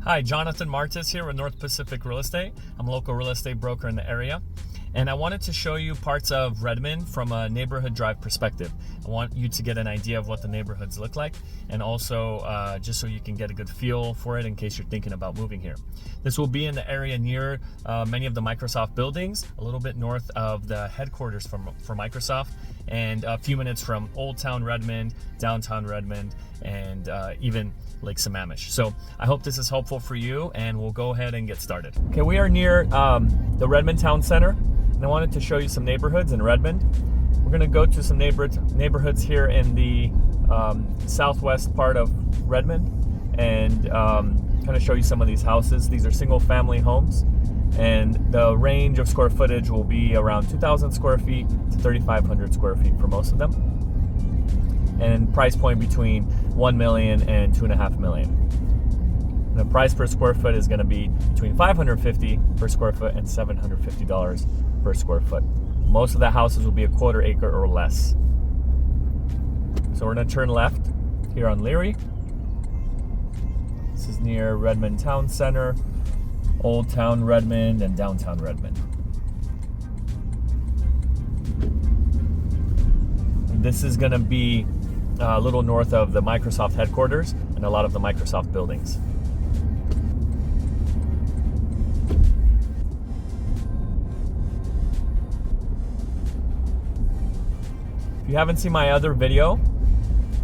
Hi, Jonathan Martis here with North Pacific Real Estate. I'm a local real estate broker in the area, and I wanted to show you parts of Redmond from a neighborhood drive perspective. I want you to get an idea of what the neighborhoods look like, and also just so you can get a good feel for it in case you're thinking about moving here. This will be in the area near many of the Microsoft buildings, a little bit north of the headquarters for Microsoft, and a few minutes from Old Town Redmond, downtown Redmond, and even Lake Sammamish. So I hope this is helpful for you, and we'll go ahead and get started. Okay, we are near the Redmond Town Center, and I wanted to show you some neighborhoods in Redmond. We're gonna go to some neighborhoods here in the southwest part of Redmond, and kind of show you some of these houses. These are single family homes, and the range of square footage will be around 2,000 square feet to 3,500 square feet for most of them, and price point between 1 million and 2.5 million. And the price per square foot is going to be between $550 per square foot and $750 per square foot. Most of the houses will be a quarter acre or less. So we're going to turn left here on Leary. This is near Redmond Town Center, Old Town Redmond, and downtown Redmond. This is going to be a little north of the Microsoft headquarters and a lot of the Microsoft buildings. If you haven't seen my other video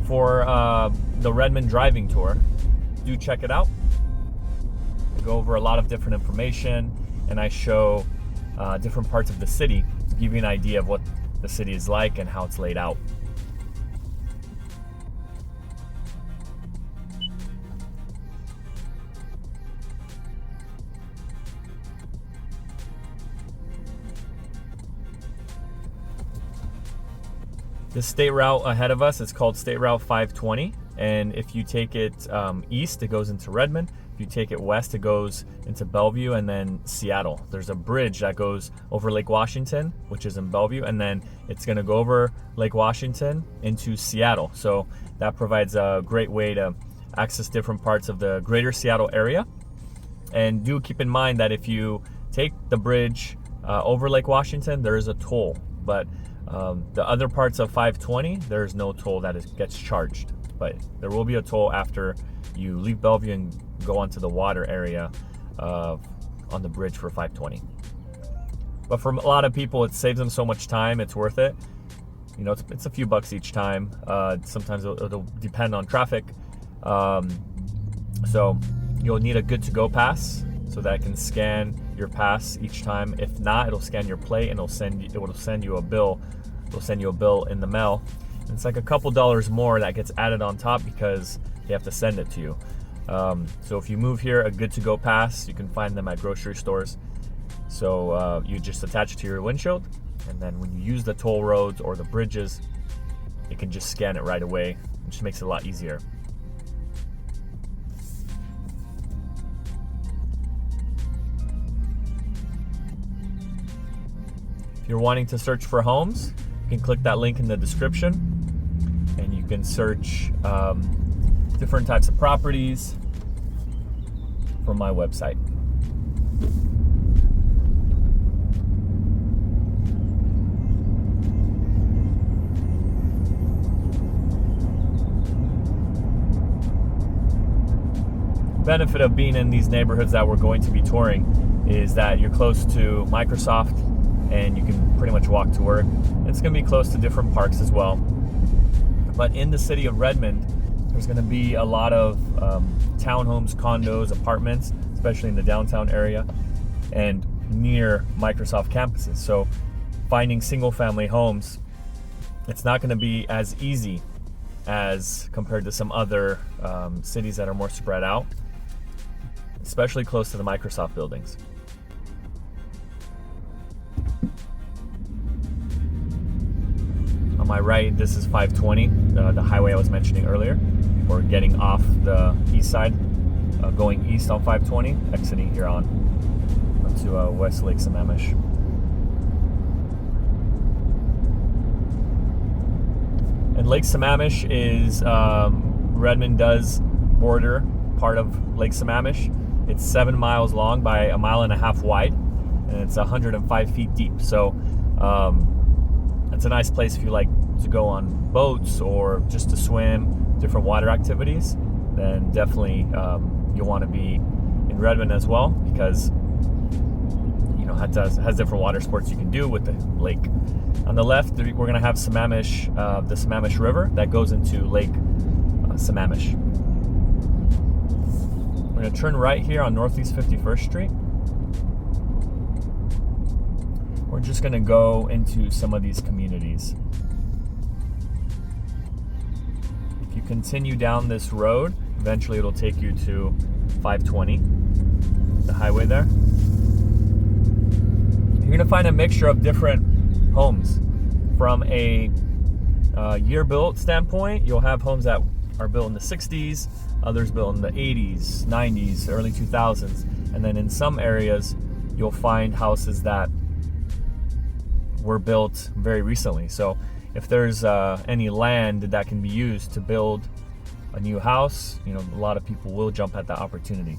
for the Redmond driving tour, do check it out. I go over a lot of different information, and I show different parts of the city to give you an idea of what the city is like and how it's laid out. The state route ahead of us is called State Route 520, and if you take it east, it goes into Redmond. If you take it west, it goes into Bellevue and then Seattle. There's a bridge that goes over Lake Washington, which is in Bellevue, and then it's going to go over Lake Washington into Seattle. So that provides a great way to access different parts of the greater Seattle area. And do keep in mind that if you take the bridge over Lake Washington, there is a toll, but the other parts of 520, there's no toll that gets charged, but there will be a toll after you leave Bellevue and go onto the water area on the bridge for 520. But for a lot of people, it saves them so much time, it's worth it. You know, it's a few bucks each time. Sometimes it'll depend on traffic. So you'll need a good to go pass so that it can scan your pass each time. If not, it'll scan your plate and it will send you a bill. It'll send you a bill in the mail. And it's like a couple dollars more that gets added on top because they have to send it to you. So if you move here, a good to go pass, you can find them at grocery stores. So you just attach it to your windshield, and then when you use the toll roads or the bridges, it can just scan it right away. It just makes it a lot easier. If you're wanting to search for homes, you can click that link in the description, and you can search different types of properties from my website. The benefit of being in these neighborhoods that we're going to be touring is that you're close to Microsoft, and you can pretty much walk to work. It's going to be close to different parks as well. But in the city of Redmond, there's going to be a lot of townhomes, condos, apartments, especially in the downtown area and near Microsoft campuses. So finding single family homes, it's not going to be as easy as compared to some other cities that are more spread out, especially close to the Microsoft buildings. On my right, this is 520, the highway I was mentioning earlier. We're getting off the east side, going east on 520, exiting here onto West Lake Sammamish. And Lake Sammamish is, Redmond does border part of Lake Sammamish. It's 7 miles long by a mile and a half wide, and it's 105 feet deep. So it's a nice place if you like to go on boats or just to swim, different water activities. Then definitely you'll want to be in Redmond as well, because has different water sports you can do with the lake. On the left, we're going to have Sammamish, the Sammamish River that goes into Lake Sammamish. We're going to turn right here on Northeast 51st Street. We're just going to go into some of these communities. If you continue down this road, eventually it'll take you to 520, the highway there. You're going to find a mixture of different homes. From a year-built standpoint, you'll have homes that are built in the 60s, others built in the 80s, 90s, early 2000s. And then in some areas, you'll find houses that were built very recently. So if there's any land that can be used to build a new house, a lot of people will jump at that opportunity.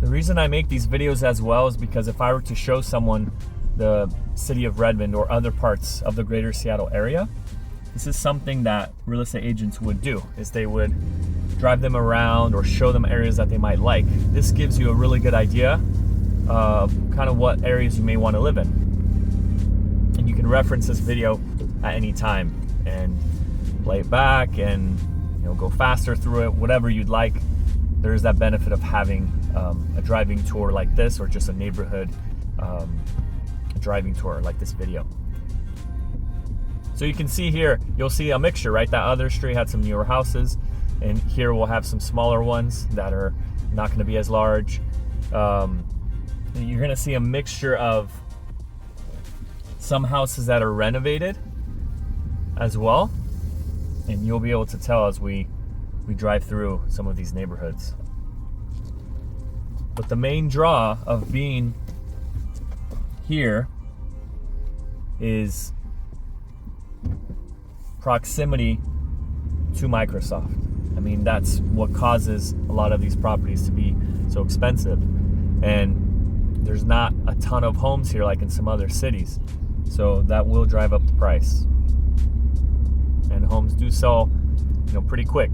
The reason I make these videos as well is because if I were to show someone the city of Redmond or other parts of the greater Seattle area, this is something that real estate agents would do, is they would drive them around or show them areas that they might like. This gives you a really good idea of kind of what areas you may want to live in. And you can reference this video at any time and play it back and go faster through it, whatever you'd like. There is that benefit of having a driving tour like this, or just a neighborhood driving tour like this video. So you can see here, you'll see a mixture, right? That other street had some newer houses, and here we'll have some smaller ones that are not going to be as large. You're going to see a mixture of some houses that are renovated as well, and you'll be able to tell as we drive through some of these neighborhoods. But the main draw of being here is proximity to Microsoft. I mean, that's what causes a lot of these properties to be so expensive. And there's not a ton of homes here like in some other cities. So that will drive up the price. And homes do sell, pretty quick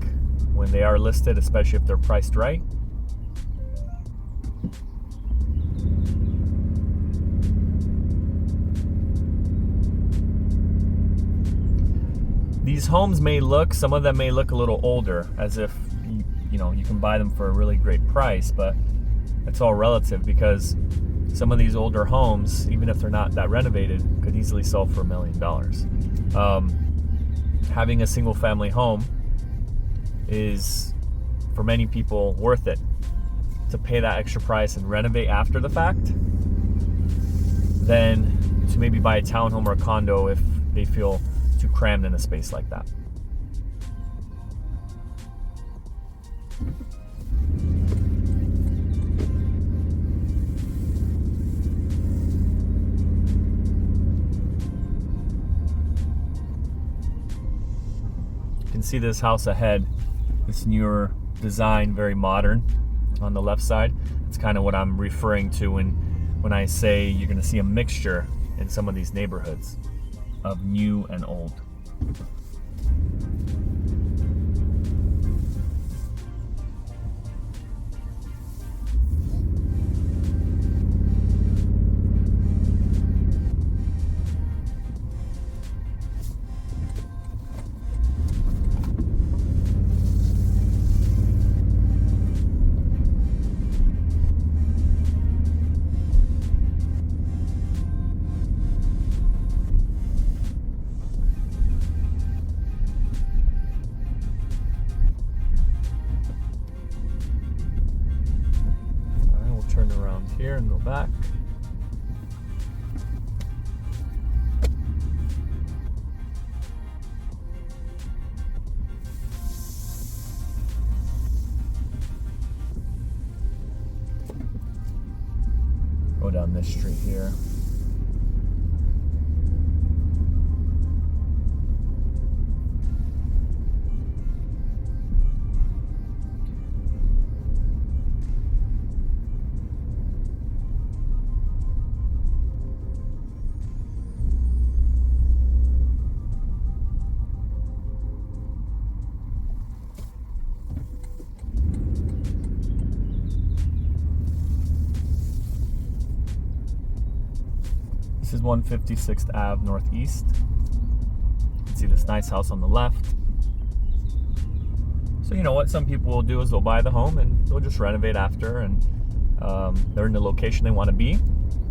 when they are listed, especially if they're priced right. These homes some of them may look a little older, as if you can buy them for a really great price, but it's all relative, because some of these older homes, even if they're not that renovated, could easily sell for $1 million. Having a single family home is, for many people, worth it to pay that extra price and renovate after the fact, than to maybe buy a townhome or a condo if they feel too crammed in a space like that. You can see this house ahead, this newer design, very modern on the left side. It's kind of what I'm referring to when I say you're going to see a mixture in some of these neighborhoods of new and old. Turn around here and go back. Go down this street here. This is 156th Ave Northeast. You can see this nice house on the left. So you know what some people will do is they'll buy the home and they'll just renovate after, and they're in the location they want to be.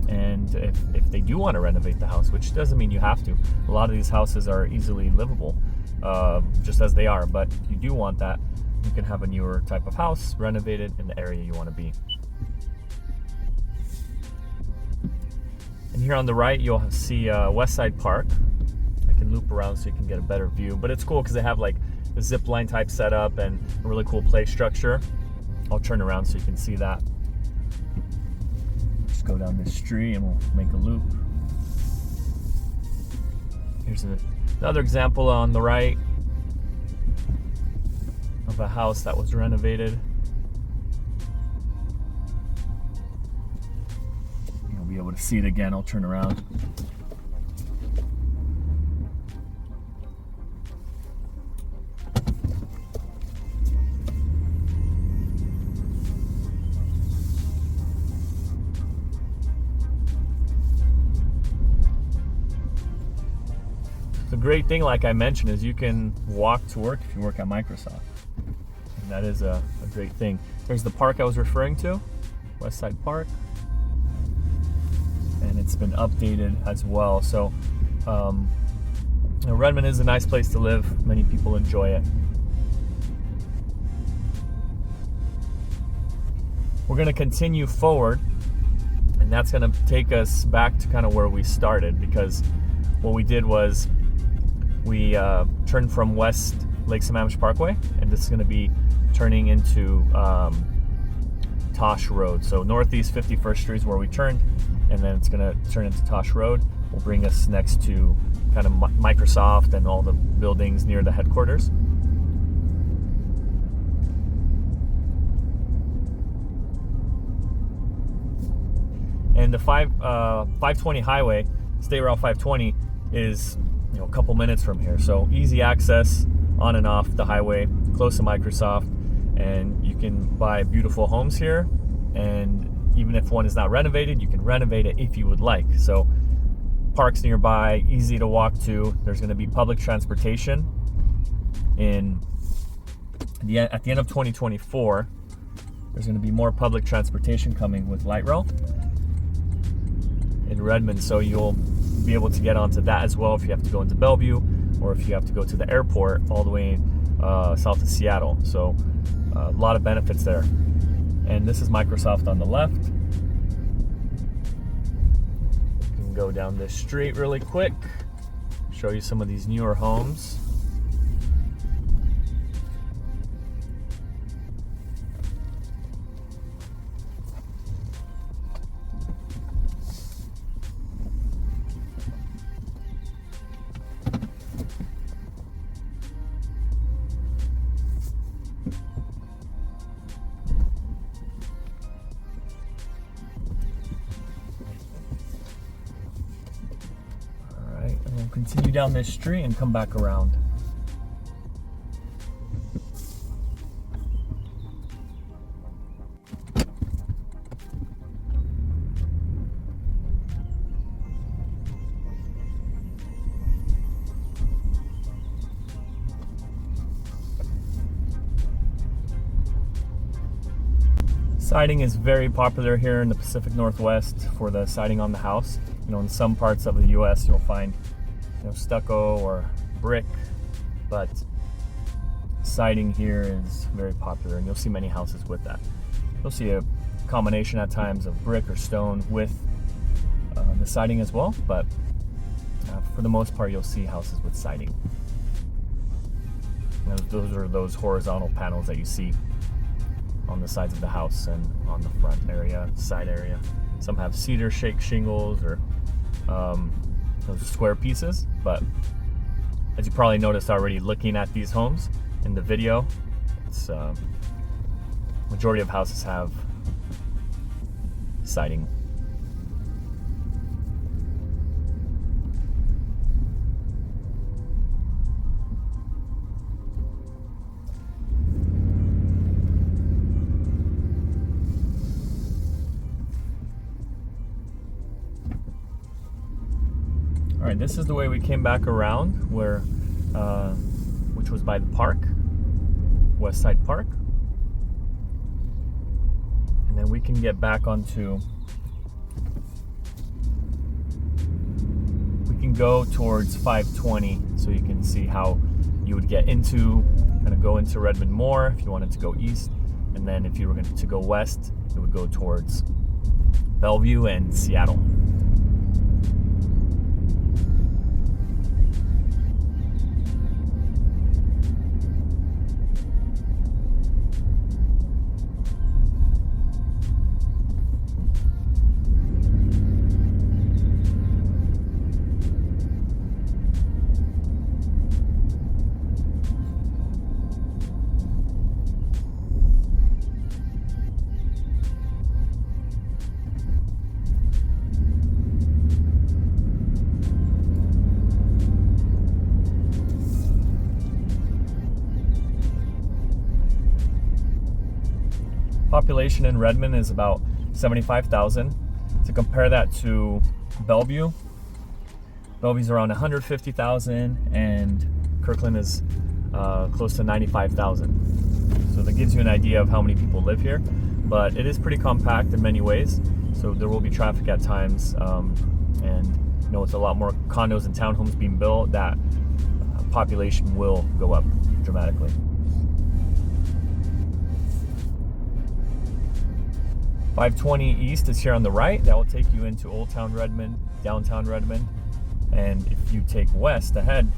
And if they do want to renovate the house, which doesn't mean you have to, a lot of these houses are easily livable just as they are, but if you do want that, you can have a newer type of house renovated in the area you want to be. And here on the right, you'll see Westside Park. I can loop around so you can get a better view, but it's cool because they have like a zip line type setup and a really cool play structure. I'll turn around so you can see that. Just go down this street and we'll make a loop. Here's another example on the right of a house that was renovated. Be able to see it again. I'll turn around. The great thing, like I mentioned, is you can walk to work if you work at Microsoft. And that is a great thing. There's the park I was referring to, Westside Park. And it's been updated as well. So Redmond is a nice place to live. Many people enjoy it. We're going to continue forward, and that's going to take us back to kind of where we started, because what we did was we turned from West Lake Sammamish Parkway, and this is going to be turning into Tosh Road. So Northeast 51st Street is where we turned, and then it's going to turn into Tosh Road. Will bring us next to kind of Microsoft and all the buildings near the headquarters. And the 520 highway, State Route 520, is a couple minutes from here. So easy access on and off the highway, close to Microsoft, and you can buy beautiful homes here. And even if one is not renovated, you can renovate it if you would like. So parks nearby, easy to walk to. There's going to be public transportation at the end of 2024. There's going to be more public transportation coming with light rail in Redmond, so you'll be able to get onto that as well if you have to go into Bellevue, or if you have to go to the airport all the way south of Seattle. So a lot of benefits there. And this is Microsoft on the left. You can go down this street really quick, show you some of these newer homes. We'll continue down this street and come back around. Siding is very popular here in the Pacific Northwest for the siding on the house. In some parts of the U.S. you'll find stucco or brick, but siding here is very popular, and you'll see many houses with that. You'll see a combination at times of brick or stone with the siding as well, but for the most part you'll see houses with siding. Those are those horizontal panels that you see on the sides of the house and on the front area, side area. Some have cedar shake shingles or those square pieces. But as you probably noticed already looking at these homes in the video, it's majority of houses have siding. All right, this is the way we came back around, where, which was by the park, West Side Park. And then we can get back onto, we can go towards 520, so you can see how you would get into, kind of go into Redmond more if you wanted to go east. And then if you were going to go west, it would go towards Bellevue and Seattle. Population in Redmond is about 75,000. To compare that to Bellevue's around 150,000, and Kirkland is close to 95,000. So that gives you an idea of how many people live here. But it is pretty compact in many ways, so there will be traffic at times, and you know, with a lot more condos and townhomes being built, that population will go up dramatically. 520 East is here on the right. That will take you into Old Town Redmond, downtown Redmond. And if you take west ahead,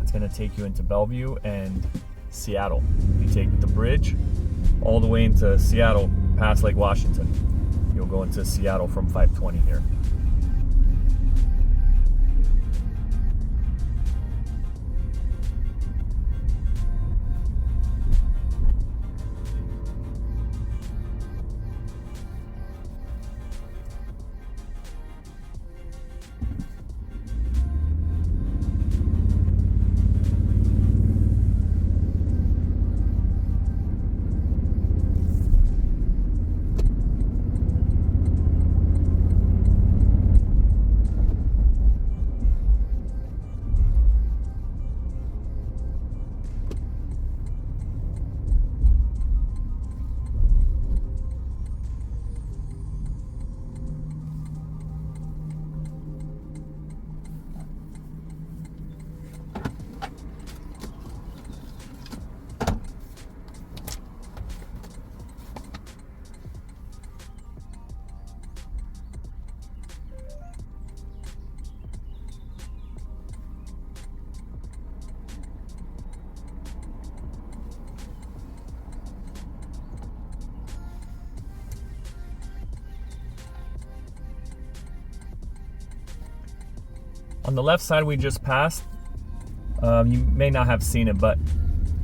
it's going to take you into Bellevue and Seattle. If you take the bridge all the way into Seattle, past Lake Washington, you'll go into Seattle from 520 here. On the left side we just passed, you may not have seen it, but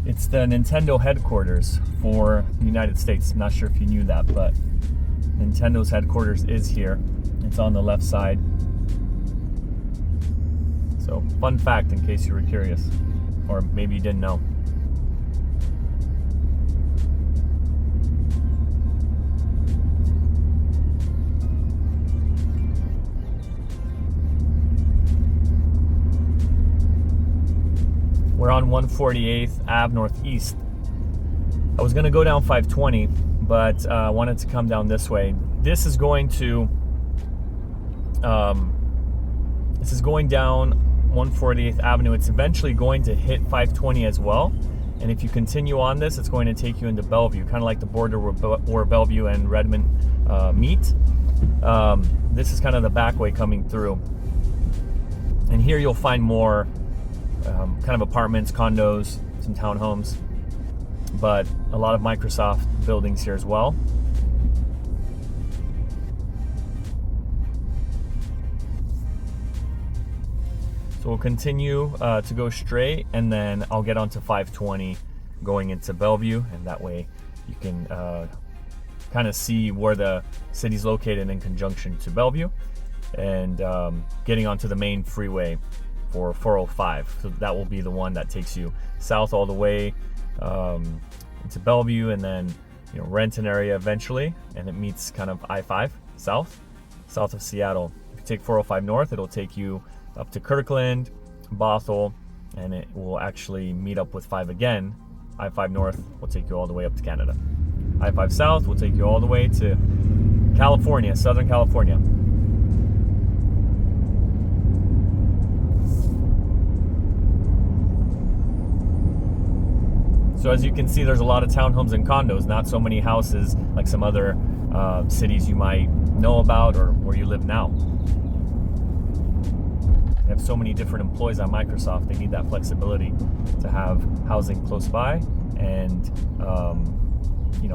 it's the Nintendo headquarters for the United States. I'm not sure if you knew that, but Nintendo's headquarters is here. It's on the left side. So, fun fact in case you were curious, or maybe you didn't know. We're on 148th Ave Northeast. I was gonna go down 520, but I wanted to come down this way. This is going to, this is going down 148th Avenue. It's eventually going to hit 520 as well. And if you continue on this, it's going to take you into Bellevue, kind of like the border where Bellevue and Redmond meet. This is kind of the back way coming through. And here you'll find more kind of apartments, condos, some townhomes, but a lot of Microsoft buildings here as well. So we'll continue to go straight, and then I'll get onto 520 going into Bellevue, and that way you can kind of see where the city's located in conjunction to Bellevue, and getting onto the main freeway for 405. So that will be the one that takes you south all the way into Bellevue, and then Renton area eventually, and it meets kind of I-5 south of Seattle. If you take 405 north, it'll take you up to Kirkland, Bothell, and it will actually meet up with 5 again. I-5 north will take you all the way up to Canada. I-5 south will take you all the way to California, Southern California. So as you can see, there's a lot of townhomes and condos, not so many houses like some other cities you might know about or where you live now. They have so many different employees on Microsoft. They need that flexibility to have housing close by, and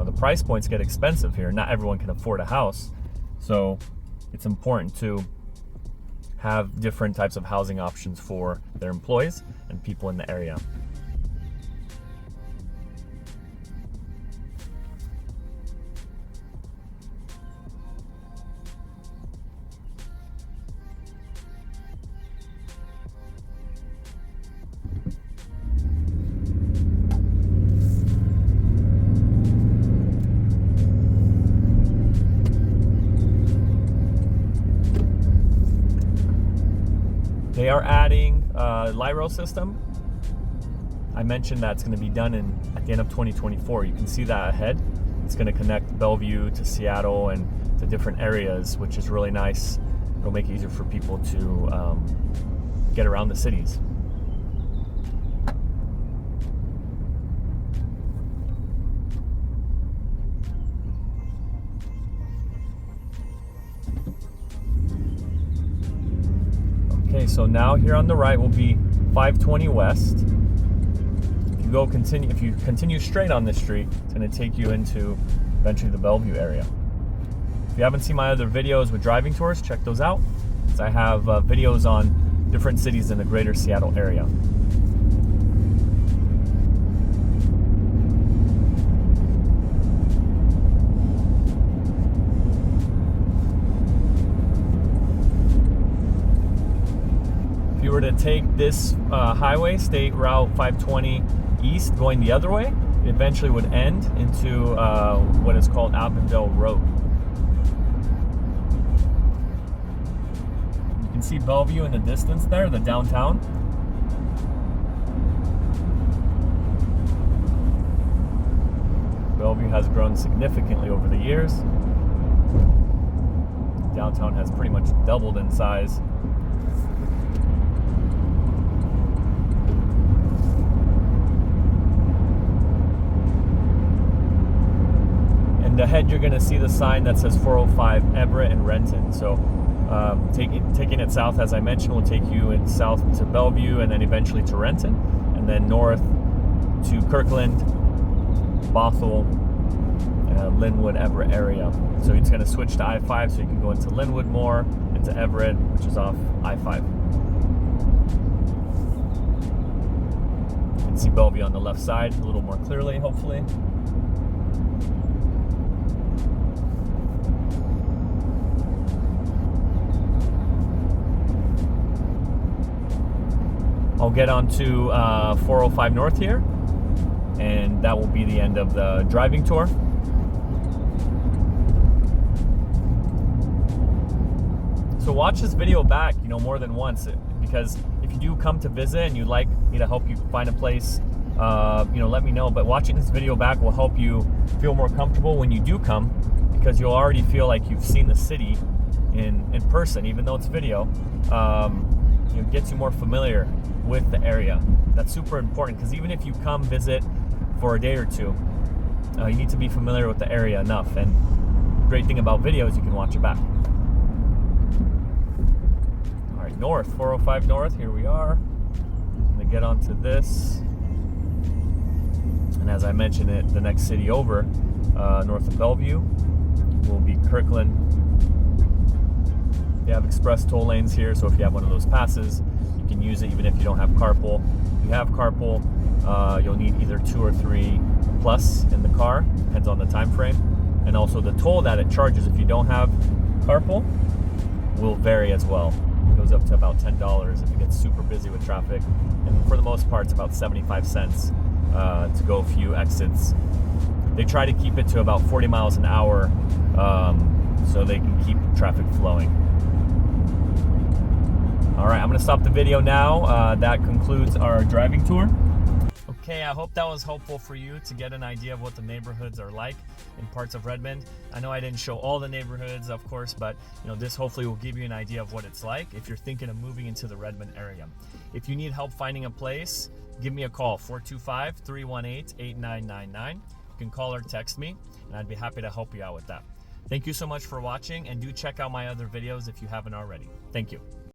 the price points get expensive here. Not everyone can afford a house, so it's important to have different types of housing options for their employees and people in the area. They are adding a light rail system. I mentioned that's going to be done at the end of 2024. You can see that ahead. It's going to connect Bellevue to Seattle and to different areas, which is really nice. It'll make it easier for people to get around the cities. Okay, so now here on the right will be 520 West. If you continue straight on this street, it's going to take you into eventually the Bellevue area. If you haven't seen my other videos with driving tours, check those out, because I have videos on different cities in the greater Seattle area. If you were to take this highway, State Route 520 east, going the other way, it eventually would end into what is called Avondale Road. You can see Bellevue in the distance there, the downtown. Bellevue has grown significantly over the years. Downtown has pretty much doubled in size. Ahead, you're going to see the sign that says 405 Everett and Renton. So taking it south, as I mentioned, will take you south to Bellevue, and then eventually to Renton, and then north to Kirkland, Bothell, Linwood, Everett area. So it's going to switch to I-5, so you can go into Linwood more, into Everett, which is off I-5. You can see Bellevue on the left side a little more clearly, hopefully. I'll get onto 405 North here, and that will be the end of the driving tour. So watch this video back, more than once, because if you do come to visit and you'd like me to help you find a place, let me know. But watching this video back will help you feel more comfortable when you do come, because you'll already feel like you've seen the city in person, even though it's video. It gets you more familiar with the area. That's super important, because even if you come visit for a day or two, you need to be familiar with the area enough. And great thing about video is you can watch it back. All right, north, 405 North, here we are. I'm gonna get onto this. And as I mentioned, the next city over, north of Bellevue, will be Kirkland. They have express toll lanes here, so if you have one of those passes, you can can use it even if you don't have carpool. If you have carpool, you'll need either 2 or 3 plus in the car, depends on the time frame. And also the toll that it charges if you don't have carpool will vary as well. It goes up to about $10 if it gets super busy with traffic. And for the most part, it's about 75 cents to go a few exits. They try to keep it to about 40 miles an hour so they can keep traffic flowing. All right, I'm gonna stop the video now. That concludes our driving tour. Okay, I hope that was helpful for you to get an idea of what the neighborhoods are like in parts of Redmond. I know I didn't show all the neighborhoods, of course, but this hopefully will give you an idea of what it's like if you're thinking of moving into the Redmond area. If you need help finding a place, give me a call, 425-318-8999. You can call or text me, and I'd be happy to help you out with that. Thank you so much for watching, and do check out my other videos if you haven't already. Thank you.